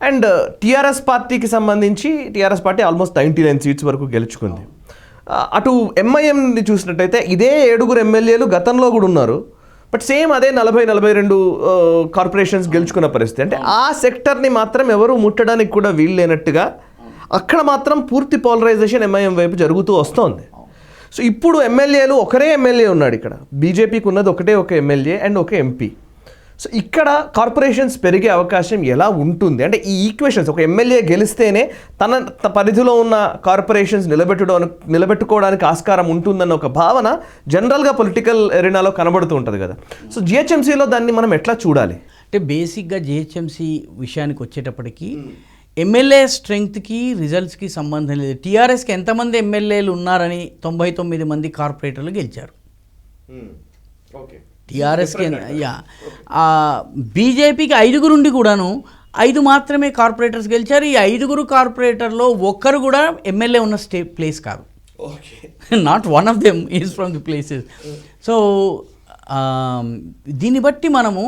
అండ్ టీఆర్ఎస్ పార్టీకి సంబంధించి టీఆర్ఎస్ పార్టీ ఆల్మోస్ట్ 99 సీట్స్ వరకు గెలుచుకుంది. అటు ఎంఐఎంని చూసినట్టయితే ఇదే 7 ఎమ్మెల్యేలు గతంలో కూడా ఉన్నారు. బట్ సేమ్ అదే 40-42 కార్పొరేషన్స్ గెలుచుకున్న పరిస్థితి. అంటే ఆ సెక్టర్ని మాత్రం ఎవరు ముట్టడానికి కూడా వీలు లేనట్టుగా అక్కడ మాత్రం పూర్తి పోలరైజేషన్ ఎంఐఎం వైపు జరుగుతూ వస్తోంది. సో ఇప్పుడు ఎమ్మెల్యేలు ఒకరే ఎమ్మెల్యే ఉన్నాడు. ఇక్కడ బీజేపీకి ఉన్నది ఒక ఎమ్మెల్యే అండ్ ఒక ఎంపీ. సో ఇక్కడ కార్పొరేషన్స్ పెరిగే అవకాశం ఎలా ఉంటుంది? అంటే ఈ ఈక్వేషన్స్, ఒక ఎమ్మెల్యే గెలిస్తేనే తన పరిధిలో ఉన్న కార్పొరేషన్స్ నిలబెట్టుకోవడానికి ఆస్కారం ఉంటుందన్న ఒక భావన జనరల్గా పొలిటికల్ ఎరీనాలో కనబడుతూ ఉంటుంది కదా. సో జిహెచ్ఎంసీలో దాన్ని మనం ఎట్లా చూడాలి? అంటే బేసిక్గా జిహెచ్ఎంసీ విషయానికి వచ్చేటప్పటికి ఎమ్మెల్యే స్ట్రెంగ్త్కి రిజల్ట్స్కి సంబంధం లేదు. టీఆర్ఎస్కి ఎంతమంది ఎమ్మెల్యేలు ఉన్నారని 99 మంది కార్పొరేటర్లు గెలిచారు. ఓకే, టీఆర్ఎస్కి బీజేపీకి 5 నుండి కూడాను 5 మాత్రమే కార్పొరేటర్స్ గెలిచారు. ఈ 5 కార్పొరేటర్లో ఒక్కరు కూడా ఎమ్మెల్యే ఉన్న ప్లేస్ కాదు. Not one of them is from the places. So దీన్ని బట్టి మనము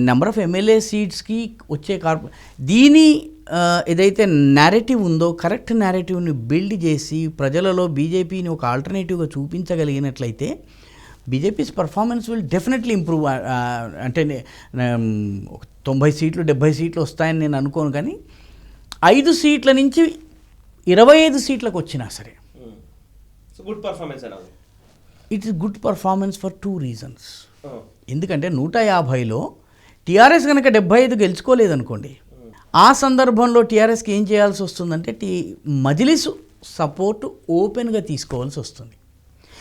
నెంబర్ ఆఫ్ ఎమ్మెల్యే సీట్స్కి వచ్చే దీని ఏదైతే నేరేటివ్ ఉందో కరెక్ట్ నేరేటివ్ని బిల్డ్ చేసి ప్రజలలో బీజేపీని ఒక ఆల్టర్నేటివ్గా చూపించగలిగినట్లయితే BJP's performance will definitely improve. అంటే 90 సీట్లు 70 సీట్లు వస్తాయని నేను అనుకోను, కానీ 5 సీట్ల నుంచి 25 సీట్లకు వచ్చినా సరే it is good performance for 2 reasons. ఎందుకంటే 150లో టీఆర్ఎస్ కనుక 75 గెలుచుకోలేదనుకోండి, ఆ సందర్భంలో టీఆర్ఎస్కి ఏం చేయాల్సి వస్తుందంటే మజ్లిస్ సపోర్ట్ ఓపెన్గా తీసుకోవాల్సి వస్తుంది.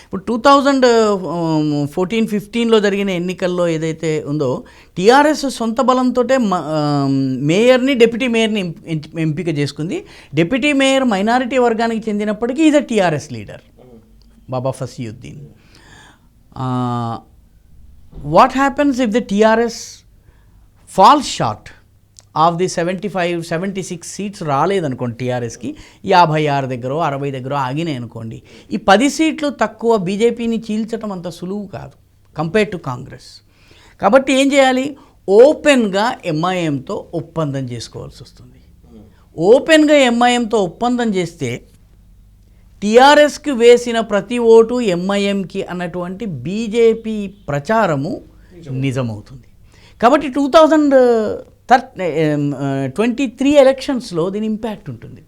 ఇప్పుడు 2014-15లో జరిగిన ఎన్నికల్లో ఏదైతే ఉందో టీఆర్ఎస్ సొంత బలంతో మేయర్ని డిప్యూటీ మేయర్ని ఎంపిక చేసుకుంది. డిప్యూటీ మేయర్ మైనారిటీ వర్గానికి చెందినప్పటికీ is a TRS leader, Baba Fasiuddin. What happens if the TRS falls short of the 75-76 seats రాలేదనుకోండి, టీఆర్ఎస్కి 56 దగ్గర 60 దగ్గర ఆగినాయి అనుకోండి, ఈ 10 సీట్లు తక్కువ బీజేపీని చీల్చడం అంత సులువు కాదు కంపేర్ టు కాంగ్రెస్. కాబట్టి ఏం చేయాలి? ఓపెన్గా ఎంఐఎంతో ఒప్పందం చేసుకోవాల్సి వస్తుంది. ఓపెన్గా ఎంఐఎంతో ఒప్పందం చేస్తే టీఆర్ఎస్కి వేసిన ప్రతి ఓటు ఎంఐఎంకి అన్నటువంటి బీజేపీ ప్రచారము నిజమవుతుంది. కాబట్టి 2023 ఎలక్షన్స్లో దీని ఇంపాక్ట్ ఉంటుంది.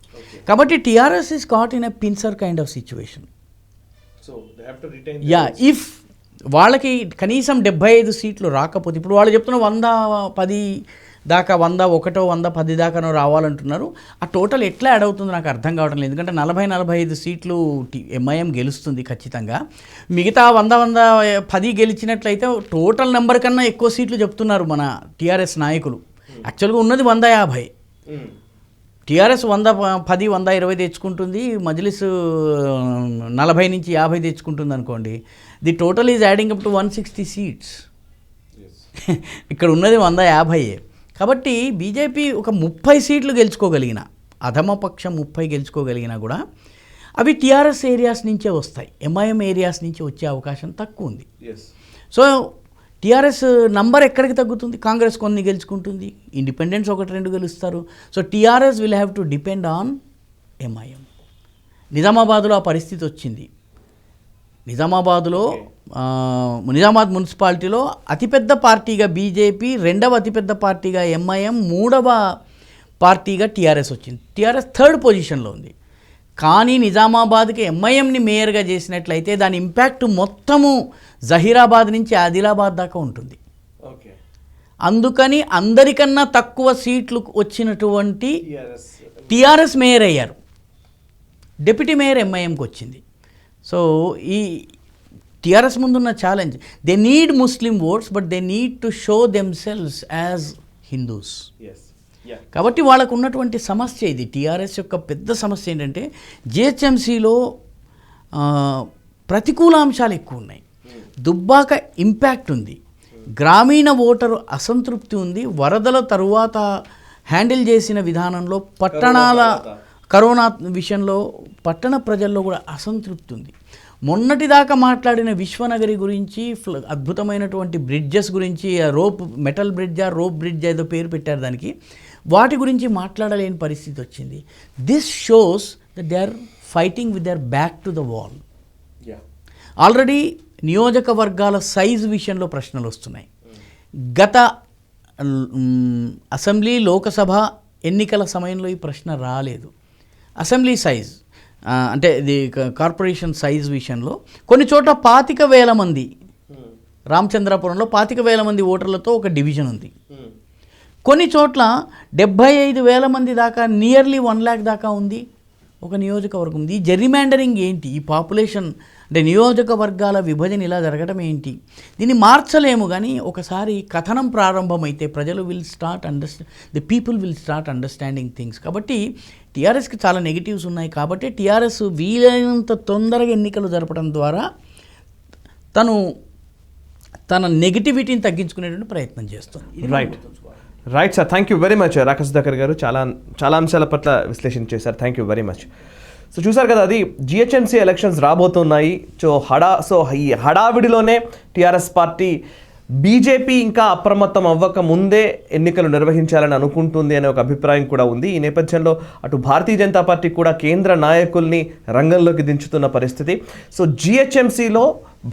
కాబట్టి TRS is caught in a pincer kind of situation. If వాళ్ళకి కనీసం 75 సీట్లు రాకపోతే, ఇప్పుడు వాళ్ళు చెప్తున్న 110 దాకా 101 110 దాకానో రావాలంటున్నారు. ఆ టోటల్ ఎట్లా యాడ్ అవుతుందో నాకు అర్థం కావడం లేదు. ఎందుకంటే 40-45 సీట్లు ఎంఐఎం గెలుస్తుంది ఖచ్చితంగా. మిగతా 100-110 గెలిచినట్లయితే టోటల్ నెంబర్ కన్నా ఎక్కువ సీట్లు చెప్తున్నారు మన టీఆర్ఎస్ నాయకులు. యాక్చువల్గా ఉన్నది 150. టీఆర్ఎస్ 110 120 తెచ్చుకుంటుంది, మజ్లిస్ 40 నుంచి 50 తెచ్చుకుంటుంది అనుకోండి. The total is adding up to 160 seats. ఇక్కడ ఉన్నది 150. కాబట్టి బీజేపీ ఒక 30 సీట్లు గెలుచుకోగలిగిన, అధమపక్షం 30 గెలుచుకోగలిగినా కూడా అవి టీఆర్ఎస్ ఏరియాస్ నుంచే వస్తాయి, ఎంఐఎం ఏరియాస్ నుంచి వచ్చే అవకాశం తక్కువ ఉంది. సో టీఆర్ఎస్ నంబర్ ఎక్కడికి తగ్గుతుంది? కాంగ్రెస్ కొన్ని గెలుచుకుంటుంది, ఇండిపెండెన్స్ 1-2 గెలుస్తారు. So TRS will have to depend on MIM. నిజామాబాద్లో ఆ పరిస్థితి వచ్చింది. నిజామాబాద్ మున్సిపాలిటీలో అతిపెద్ద పార్టీగా బీజేపీ, రెండవ అతిపెద్ద పార్టీగా ఎంఐఎం, మూడవ పార్టీగా టీఆర్ఎస్ వచ్చింది. టీఆర్ఎస్ 3rd పొజిషన్లో ఉంది. కానీ నిజామాబాద్కి ఎంఐఎంని మేయర్గా చేసినట్లయితే దాని ఇంపాక్ట్ మొత్తము జహీరాబాద్ నుంచి ఆదిలాబాద్ దాకా ఉంటుంది. అందుకని అందరికన్నా తక్కువ సీట్లు వచ్చినటువంటి టీఆర్ఎస్ మేయర్ అయ్యారు. డిప్యూటీ మేయర్ ఎంఐఎంకి వచ్చింది. సో ఈ టీఆర్ఎస్ ముందున్న challenge, they need Muslim oats but they need to show themselves as Hindus. కాబట్టి వాళ్ళకు ఉన్నటువంటి సమస్య ఇది. టీఆర్ఎస్ యొక్క పెద్ద సమస్య ఏంటంటే జిహెచ్ఎంసీలో ప్రతికూల అంశాలు ఎక్కువ ఉన్నాయి. దుబ్బాక ఇంపాక్ట్ ఉంది, గ్రామీణ ఓటరు అసంతృప్తి ఉంది. వరదల తరువాత హ్యాండిల్ చేసిన విధానంలో పట్టణాల కరోనా విషయంలో పట్టణ ప్రజల్లో కూడా అసంతృప్తి ఉంది. మొన్నటిదాకా మాట్లాడిన విశ్వనగరి గురించి, అద్భుతమైనటువంటి బ్రిడ్జెస్ గురించి, మెటల్ బ్రిడ్జా రోప్ బ్రిడ్జ్ ఏదో పేరు పెట్టారు దానికి, వాటి గురించి మాట్లాడలేని పరిస్థితి వచ్చింది. This shows that they are fighting with their back to the wall. Already నియోజకవర్గాల సైజు విషయంలో ప్రశ్నలు వస్తున్నాయి. గత అసెంబ్లీ లోకసభ ఎన్నికల సమయంలో ఈ ప్రశ్న రాలేదు. అసెంబ్లీ సైజ్ అంటే ఇది కార్పొరేషన్ సైజ్ విషయంలో కొన్ని చోట్ల 25,000 మంది, రామచంద్రాపురంలో 25,000 మంది ఓటర్లతో ఒక డివిజన్ ఉంది. కొన్ని చోట్ల 75,000 మంది దాకా, నియర్లీ 1 lakh దాకా ఉంది ఒక నియోజకవర్గం ఉంది. ఈ జెర్రీమాండరింగ్ ఏంటి? ఈ పాపులేషన్ అంటే నియోజకవర్గాల విభజన ఇలా జరగడం ఏంటి? దీన్ని మార్చలేము. కానీ ఒకసారి కథనం ప్రారంభమైతే ప్రజలు the people will start understanding things. కాబట్టి టీఆర్ఎస్కి చాలా నెగిటివ్స్ ఉన్నాయి. కాబట్టి టీఆర్ఎస్ వీలైనంత తొందరగా ఎన్నికలు జరపడం ద్వారా తన నెగిటివిటీని తగ్గించుకునేటువంటి ప్రయత్నం చేస్తుంది. Right sir, thank you very much Rakesh Sudhakar గారు. చాలా అంశాల పట్ల విశ్లేషణ చేశారు. Thank you very much. So చూసారు కదా, అది జిహెచ్ఎంసీ ఎలక్షన్స్ రాబోతున్నాయి. సో ఈ హడావిడిలోనే టీఆర్ఎస్ పార్టీ బీజేపీ ఇంకా అప్రమత్తం అవ్వక ముందే ఎన్నికలు నిర్వహించాలని అనుకుంటుంది అనే ఒక అభిప్రాయం కూడా ఉంది. ఈ నేపథ్యంలో అటు భారతీయ జనతా పార్టీ కూడా కేంద్ర నాయకుల్ని రంగంలోకి దించుతున్న పరిస్థితి. సో జిహెచ్ఎంసీలో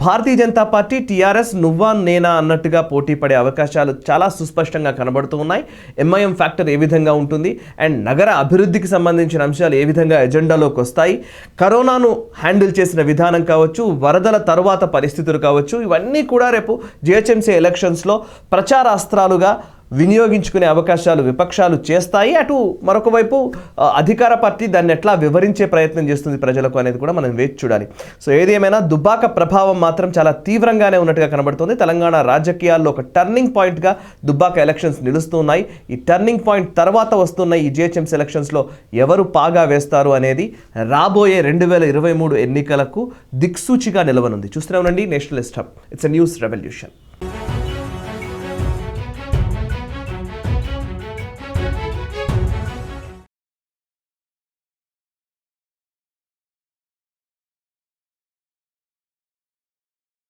భారతీయ జనతా పార్టీ, టీఆర్ఎస్ నువ్వా నేనా అన్నట్టుగా పోటీ పడే అవకాశాలు చాలా సుస్పష్టంగా కనబడుతూ ఉన్నాయి. ఎంఐఎం ఫ్యాక్టర్ ఏ విధంగా ఉంటుంది అండ్ నగర అభివృద్ధికి సంబంధించిన అంశాలు ఏ విధంగా ఎజెండాలోకి వస్తాయి, కరోనాను హ్యాండిల్ చేసిన విధానం కావచ్చు, వరదల తరువాత పరిస్థితులు కావచ్చు, ఇవన్నీ కూడా రేపు జిహెచ్ఎంసీ ఎలక్షన్స్లో ప్రచారాస్త్రాలుగా వినియోగించుకునే అవకాశాలు విపక్షాలు చేస్తాయి. అటు మరొక వైపు అధికార పార్టీ దాన్ని ఎట్లా వివరించే ప్రయత్నం చేస్తుంది ప్రజలకు అనేది కూడా మనం వేచి చూడాలి. సో ఏది ఏమైనా దుబ్బాక ప్రభావం మాత్రం చాలా తీవ్రంగానే ఉన్నట్టుగా కనబడుతుంది. తెలంగాణ రాజకీయాల్లో ఒక టర్నింగ్ పాయింట్గా దుబ్బాక ఎలక్షన్స్ నిలుస్తున్నాయి. ఈ టర్నింగ్ పాయింట్ తర్వాత వస్తున్న ఈ జిహెచ్ఎంసీ ఎలక్షన్స్లో ఎవరు పాగా వేస్తారు అనేది రాబోయే 2023 ఎన్నికలకు దిక్సూచిగా నిలవనుంది. చూస్తూనే ఉండండి Nationalist hub. It's a news revolution.